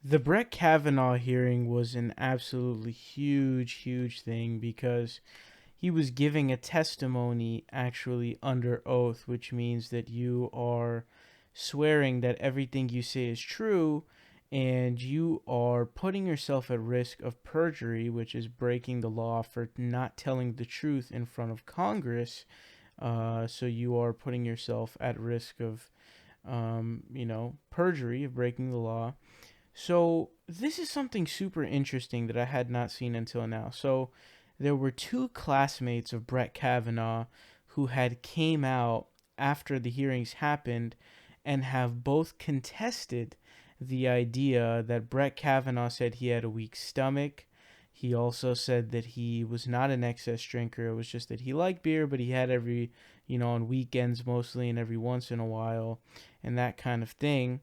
The Brett Kavanaugh hearing was an absolutely huge thing because he was giving a testimony actually under oath, which means that you are swearing that everything you say is true and you are putting yourself at risk of perjury, which is breaking the law for not telling the truth in front of Congress. So you are putting yourself at risk of, perjury, of breaking the law. So this is something super interesting that I had not seen until now. So there were two classmates of Brett Kavanaugh who had came out after the hearings happened and have both contested the idea that Brett Kavanaugh said he had a weak stomach. He also said that he was not an excess drinker. It was just that he liked beer, but he had every, on weekends mostly and every once in a while and that kind of thing.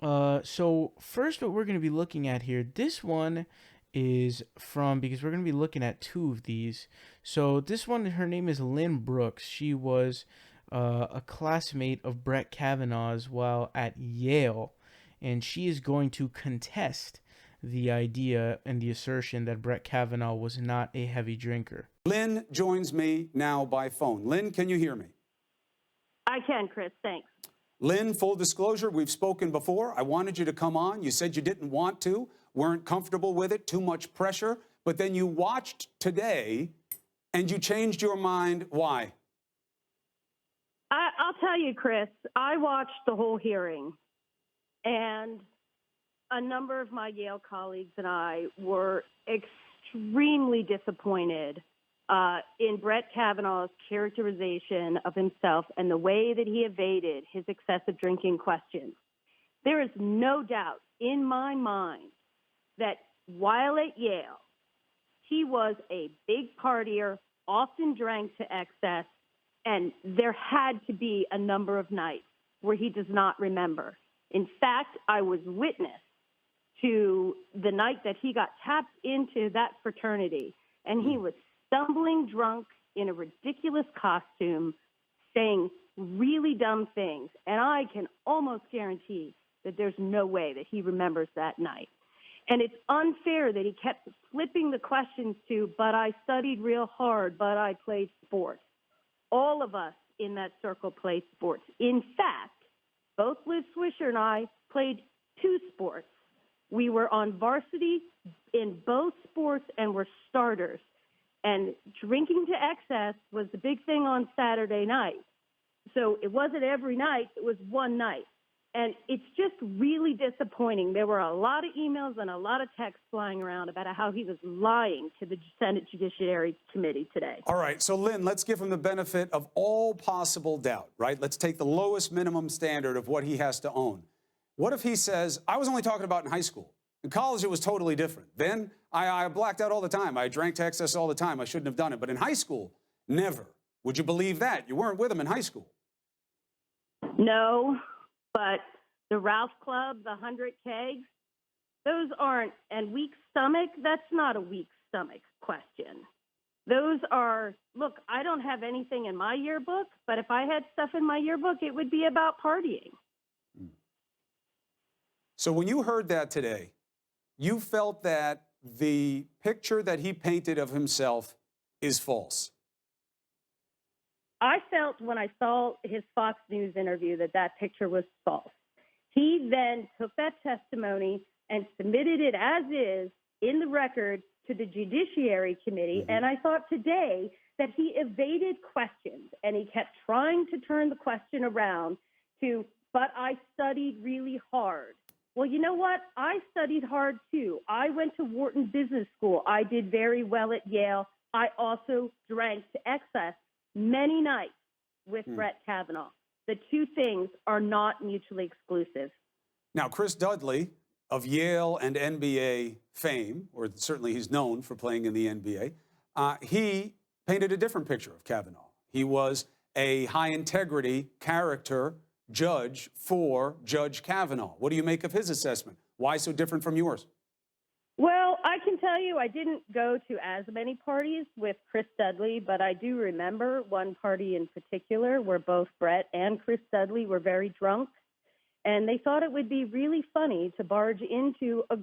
So first, what we're going to be looking at here, this one is from, because we're going to be looking at two of these. So this one, her name is Lynne Brooks. She was a classmate of Brett Kavanaugh's while at Yale, and she is going to contest the idea and the assertion that Brett Kavanaugh was not a heavy drinker. Lynne joins me now by phone. Lynne, can you hear me? I can, Chris. Thanks. Lynne, full disclosure, we've spoken before. I wanted you to come on. You said you didn't want to, weren't comfortable with it, too much pressure. But then you watched today and you changed your mind. Why? I'll tell you, Chris, I watched the whole hearing, and a number of my Yale colleagues and I were extremely disappointed in Brett Kavanaugh's characterization of himself and the way that he evaded his excessive drinking questions. There is no doubt in my mind that while at Yale, he was a big partier, often drank to excess, and there had to be a number of nights where he does not remember. In fact, I was witness to the night that he got tapped into that fraternity, and he was stumbling drunk in a ridiculous costume, saying really dumb things. And I can almost guarantee that there's no way that he remembers that night. And it's unfair that he kept flipping the questions to, but I studied real hard, but I played sports. All of us in that circle played sports. In fact, both Liz Swisher and I played two sports. We were on varsity in both sports and were starters. And drinking to excess was the big thing on Saturday night. So it wasn't every night, it was one night. And it's just really disappointing. There were a lot of emails and a lot of texts flying around about how he was lying to the Senate Judiciary Committee today. All right, so Lynne, let's give him the benefit of all possible doubt, right? Let's take the lowest minimum standard of what he has to own. What if he says, I was only talking about in high school. In college, it was totally different. Then I blacked out all the time. I drank to excess all the time. I shouldn't have done it. But in high school, never. Would you believe that? You weren't with him in high school. No, but the Ralph Club, the 100 kegs, those aren't, and weak stomach, that's not a weak stomach question. Those are, look, I don't have anything in my yearbook, but if I had stuff in my yearbook, it would be about partying. So when you heard that today, you felt that the picture that he painted of himself is false. I felt when I saw his Fox News interview that that picture was false. He then took that testimony and submitted it as is in the record to the Judiciary Committee. And I thought today that he evaded questions and he kept trying to turn the question around to, but I studied really hard. Well, you know what? I studied hard, too. I went to Wharton Business School. I did very well at Yale. I also drank to excess many nights with Brett Kavanaugh. The two things are not mutually exclusive. Now, Chris Dudley of Yale and NBA fame, or certainly he's known for playing in the NBA, he painted a different picture of Kavanaugh. He was a high-integrity character judge for Judge Kavanaugh. What do you make of his assessment? Why so different from yours? Well, I can tell you I didn't go to as many parties with Chris Dudley, but I do remember one party in particular where both Brett and Chris Dudley were very drunk. And they thought it would be really funny to barge into a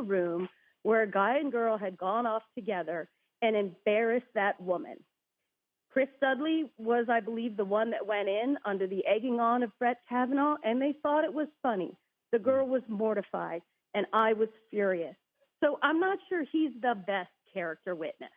room where a guy and girl had gone off together and embarrass that woman. Chris Dudley was, I believe, the one that went in under the egging on of Brett Kavanaugh, and they thought it was funny. The girl was mortified, and I was furious. So I'm not sure he's the best character witness.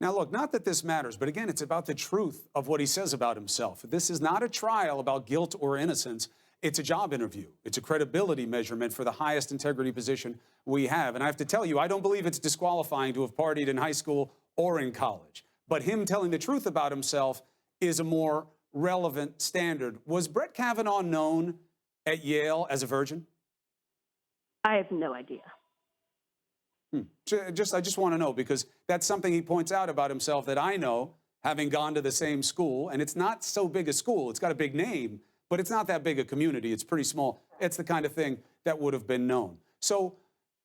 Now, look, not that this matters, but again, it's about the truth of what he says about himself. This is not a trial about guilt or innocence. It's a job interview. It's a credibility measurement for the highest integrity position we have. And I have to tell you, I don't believe it's disqualifying to have partied in high school or in college. But him telling the truth about himself is a more relevant standard. Was Brett Kavanaugh known at Yale as a virgin? I have no idea. I just want to know, because that's something he points out about himself that I know, having gone to the same school. And it's not so big a school. It's got a big name, but it's not that big a community. It's pretty small. It's the kind of thing that would have been known. So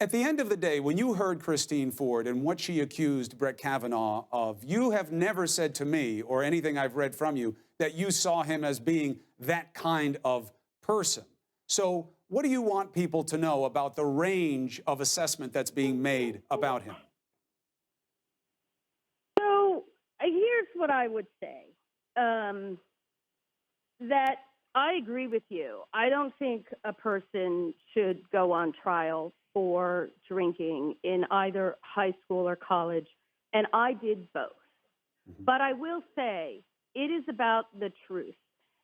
at the end of the day, when you heard Christine Ford and what she accused Brett Kavanaugh of, you have never said to me or anything I've read from you that you saw him as being that kind of person. So what do you want people to know about the range of assessment that's being made about him? So here's what I would say. That I agree with you. I don't think a person should go on trial for drinking in either high school or college, and I did both. But I will say it is about the truth.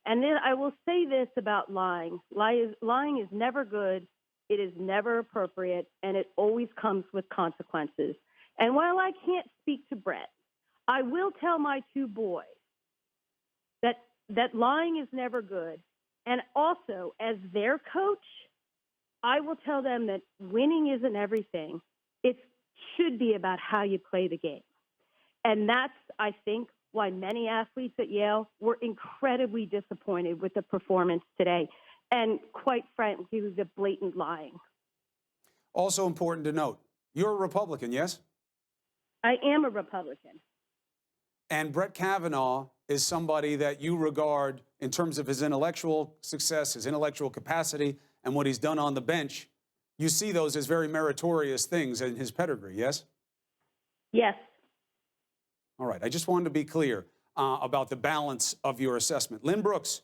And then I will say this about lying. Lying is never good, it is never appropriate, and it always comes with consequences. And while I can't speak to Brett, I will tell my two boys that lying is never good. And also, as their coach, I will tell them that winning isn't everything. It should be about how you play the game. And that's, I think, why many athletes at Yale were incredibly disappointed with the performance today. And quite frankly, the blatant lying. Also important to note, you're a Republican, yes? I am a Republican. And Brett Kavanaugh is somebody that you regard, in terms of his intellectual success, his intellectual capacity, and what he's done on the bench, you see those as very meritorious things in his pedigree, yes? Yes. All right. I just wanted to be clear about the balance of your assessment. Lynne Brooks,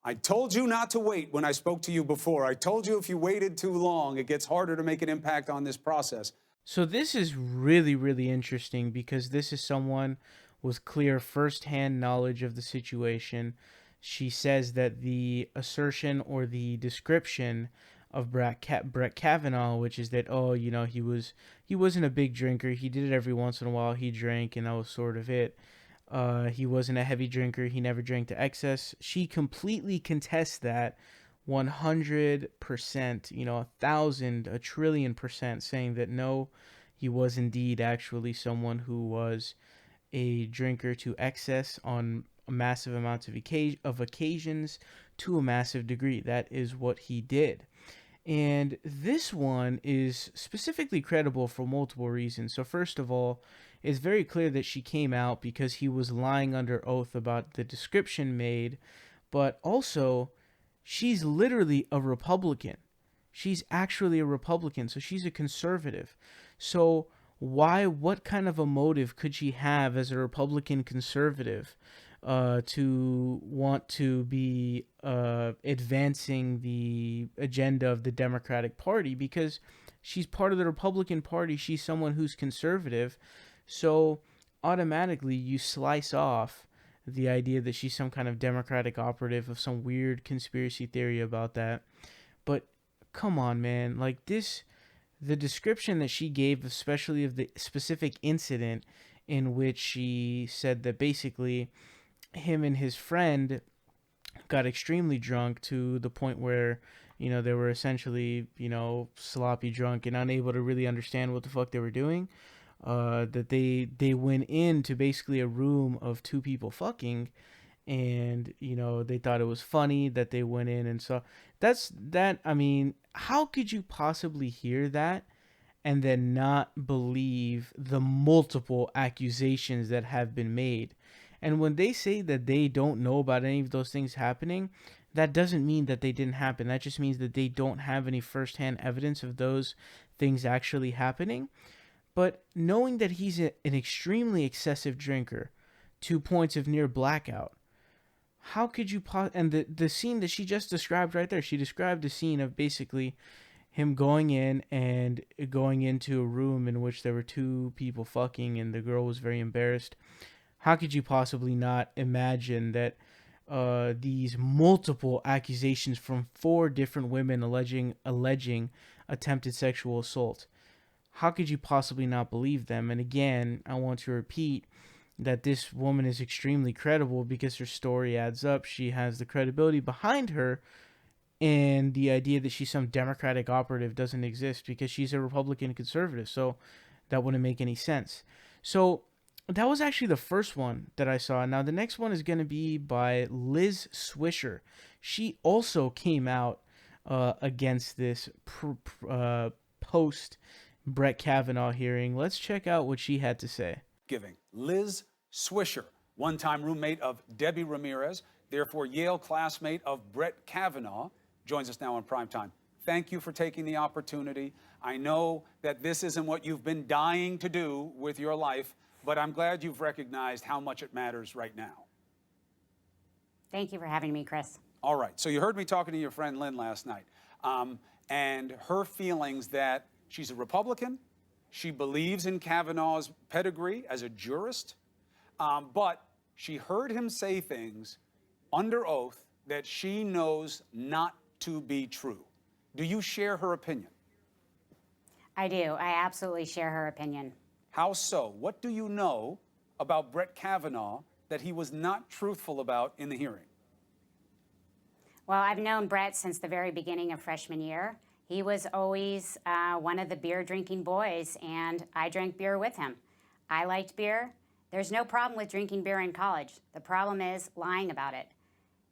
I told you not to wait when I spoke to you before. I told you if you waited too long, it gets harder to make an impact on this process. So this is really, really interesting, because this is someone with clear firsthand knowledge of the situation. She says that the assertion or the description of Brett Kavanaugh, which is that, oh, you know, he wasn't a big drinker. He did it every once in a while. He drank, and that was sort of it. He wasn't a heavy drinker. He never drank to excess. She completely contests that 100%, you know, 1,000, 1,000,000,000%, saying that no, he was indeed actually someone who was a drinker to excess on massive amounts of occasions to a massive degree. That is what he did. And this one is specifically credible for multiple reasons. So first of all, it's very clear that she came out because he was lying under oath about the description made, but also she's literally a Republican. She's actually a Republican, so she's a conservative. So what kind of a motive could she have as a Republican conservative to want to be advancing the agenda of the Democratic Party? Because she's part of the Republican Party. She's someone who's conservative. So automatically you slice off the idea that she's some kind of Democratic operative of some weird conspiracy theory about that. But come on, man. Like this, the description that she gave, especially of the specific incident in which she said that basically him and his friend got extremely drunk to the point where, you know, they were essentially, you know, sloppy drunk and unable to really understand what the fuck they were doing. That they went into basically a room of two people fucking, and, you know, they thought it was funny that they went in and saw that. I mean, how could you possibly hear that and then not believe the multiple accusations that have been made? And when they say that they don't know about any of those things happening, that doesn't mean that they didn't happen. That just means that they don't have any firsthand evidence of those things actually happening. But knowing that he's an extremely excessive drinker to points of near blackout, how could you and the scene that she just described right there, she described a scene of basically him going in and going into a room in which there were two people fucking and the girl was very embarrassed. How could you possibly not imagine that these multiple accusations from 4 different women alleging attempted sexual assault? How could you possibly not believe them? And again, I want to repeat that this woman is extremely credible because her story adds up. She has the credibility behind her, and the idea that she's some Democratic operative doesn't exist because she's a Republican conservative. So that wouldn't make any sense. So that was actually the first one that I saw. Now the next one is going to be by Liz Swisher. She also came out against this post Brett Kavanaugh hearing. Let's check out what she had to say. Liz Swisher, one-time roommate of Debbie Ramirez, therefore Yale classmate of Brett Kavanaugh, joins us now on Primetime. Thank you for taking the opportunity. I know that this isn't what you've been dying to do with your life, but I'm glad you've recognized how much it matters right now. Thank you for having me, Chris. All right. So you heard me talking to your friend Lynne last night, and her feelings that she's a Republican. She believes in Kavanaugh's pedigree as a jurist, but she heard him say things under oath that she knows not to be true. Do you share her opinion? I do. I absolutely share her opinion. How so? What do you know about Brett Kavanaugh that he was not truthful about in the hearing? Well, I've known Brett since the very beginning of freshman year. He was always one of the beer drinking boys, and I drank beer with him. I liked beer. There's no problem with drinking beer in college. The problem is lying about it.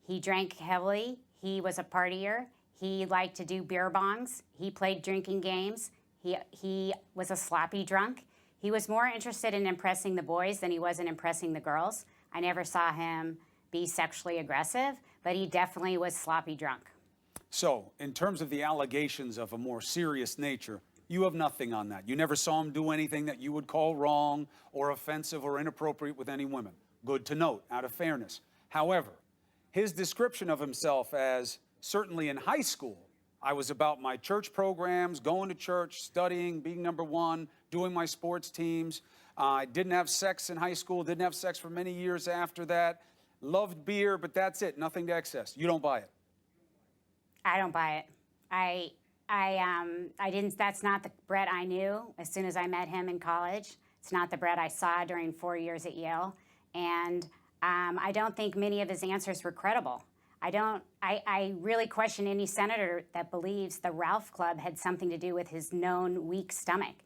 He drank heavily. He was a partier. He liked to do beer bongs. He played drinking games. He was a sloppy drunk. He was more interested in impressing the boys than he was in impressing the girls. I never saw him be sexually aggressive, but he definitely was sloppy drunk. So, in terms of the allegations of a more serious nature, you have nothing on that. You never saw him do anything that you would call wrong or offensive or inappropriate with any women. Good to note, out of fairness. However, his description of himself as, certainly in high school, I was about my church programs, going to church, studying, being number one, doing my sports teams. I didn't have sex in high school, didn't have sex for many years after that. Loved beer, but that's it, nothing to excess. You don't buy it. I don't buy it. I didn't, that's not the Brett I knew as soon as I met him in college. It's not the Brett I saw during 4 years at Yale. And I don't think many of his answers were credible. I really question any senator that believes the Ralph Club had something to do with his known weak stomach.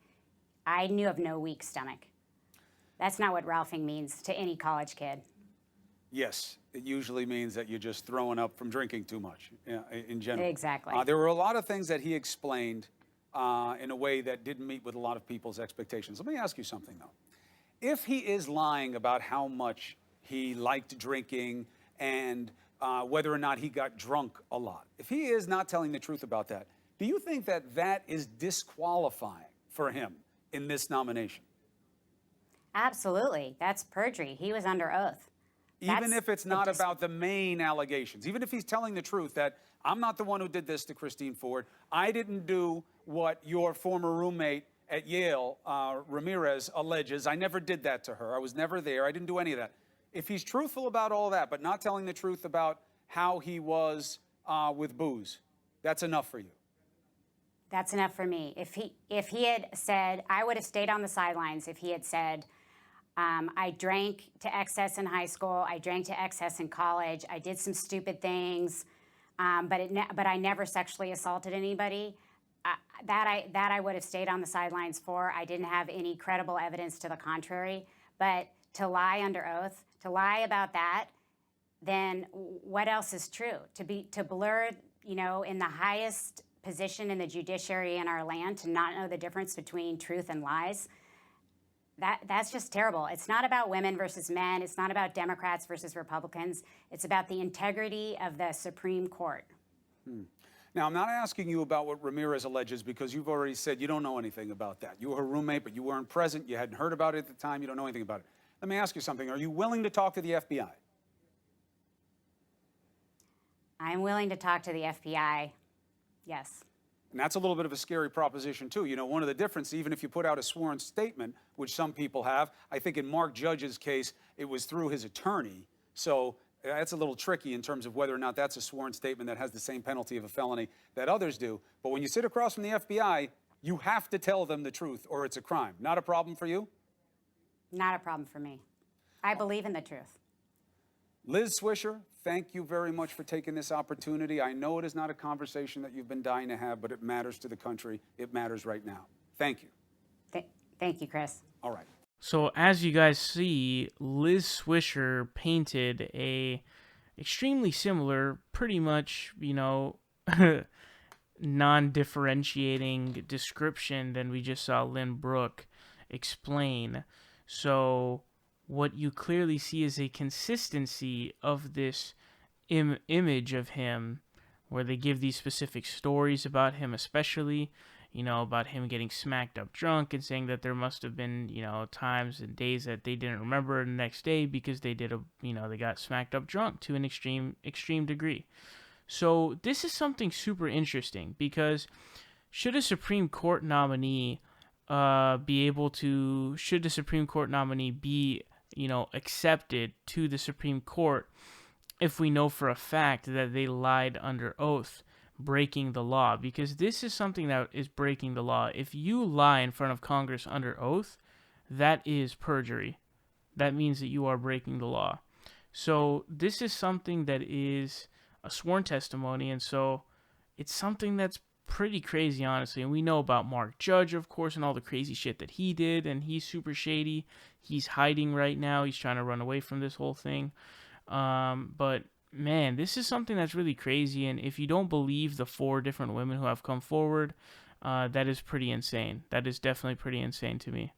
I knew of no weak stomach. That's not what Ralphing means to any college kid. Yes, it usually means that you're just throwing up from drinking too much, in general. Exactly. There were a lot of things that he explained in a way that didn't meet with a lot of people's expectations. Let me ask you something, though. If he is lying about how much he liked drinking and whether or not he got drunk a lot, if he is not telling the truth about that, do you think that that is disqualifying for him in this nomination? Absolutely. That's perjury. He was under oath. Even if it's not about the main allegations, even if he's telling the truth that I'm not the one who did this to Christine Ford, I didn't do what your former roommate at Yale, Ramirez, alleges. I never did that to her. I was never there. I didn't do any of that. If he's truthful about all that, but not telling the truth about how he was with booze, that's enough for you. That's enough for me. If he had said, I would have stayed on the sidelines if he had said, I drank to excess in high school. I drank to excess in college. I did some stupid things, but I never sexually assaulted anybody. That I would have stayed on the sidelines for. I didn't have any credible evidence to the contrary. But to lie under oath, to lie about that, then what else is true? To blur, in the highest position in the judiciary in our land, to not know the difference between truth and lies. That's just terrible. It's not about women versus men. It's not about Democrats versus Republicans. It's about the integrity of the Supreme Court. Now, I'm not asking you about what Ramirez alleges because you've already said you don't know anything about that. You were her roommate, but you weren't present. You hadn't heard about it at the time. You don't know anything about it. Let me ask you something. Are you willing to talk to the FBI? I'm willing to talk to the FBI. Yes. And that's a little bit of a scary proposition, too. You know, one of the differences, even if you put out a sworn statement, which some people have, I think in Mark Judge's case, it was through his attorney. So that's a little tricky in terms of whether or not that's a sworn statement that has the same penalty of a felony that others do. But when you sit across from the FBI, you have to tell them the truth or it's a crime. Not a problem for you? Not a problem for me. I believe in the truth. Liz Swisher, thank you very much for taking this opportunity. I know it is not a conversation that you've been dying to have, but it matters to the country. It matters right now. Thank you. Thank you, Chris. All right. So as you guys see, Liz Swisher painted a extremely similar, pretty much, non-differentiating description than we just saw Lynne Brooke explain. So what you clearly see is a consistency of this image of him, where they give these specific stories about him, especially, about him getting smacked up drunk and saying that there must have been, times and days that they didn't remember the next day because they they got smacked up drunk to an extreme degree. So this is something super interesting because should the Supreme Court nominee be accepted to the Supreme Court if we know for a fact that they lied under oath, breaking the law? Because this is something that is breaking the law. If you lie in front of Congress under oath, that is perjury. That means that you are breaking the law. So this is something that is a sworn testimony, and so it's something that's pretty crazy, honestly. And we know about Mark Judge, of course, and all the crazy shit that he did, and he's super shady. He's hiding right now. He's trying to run away from this whole thing. But man, this is something that's really crazy, and if you don't believe the 4 different women who have come forward, that is pretty insane. That is definitely pretty insane to me.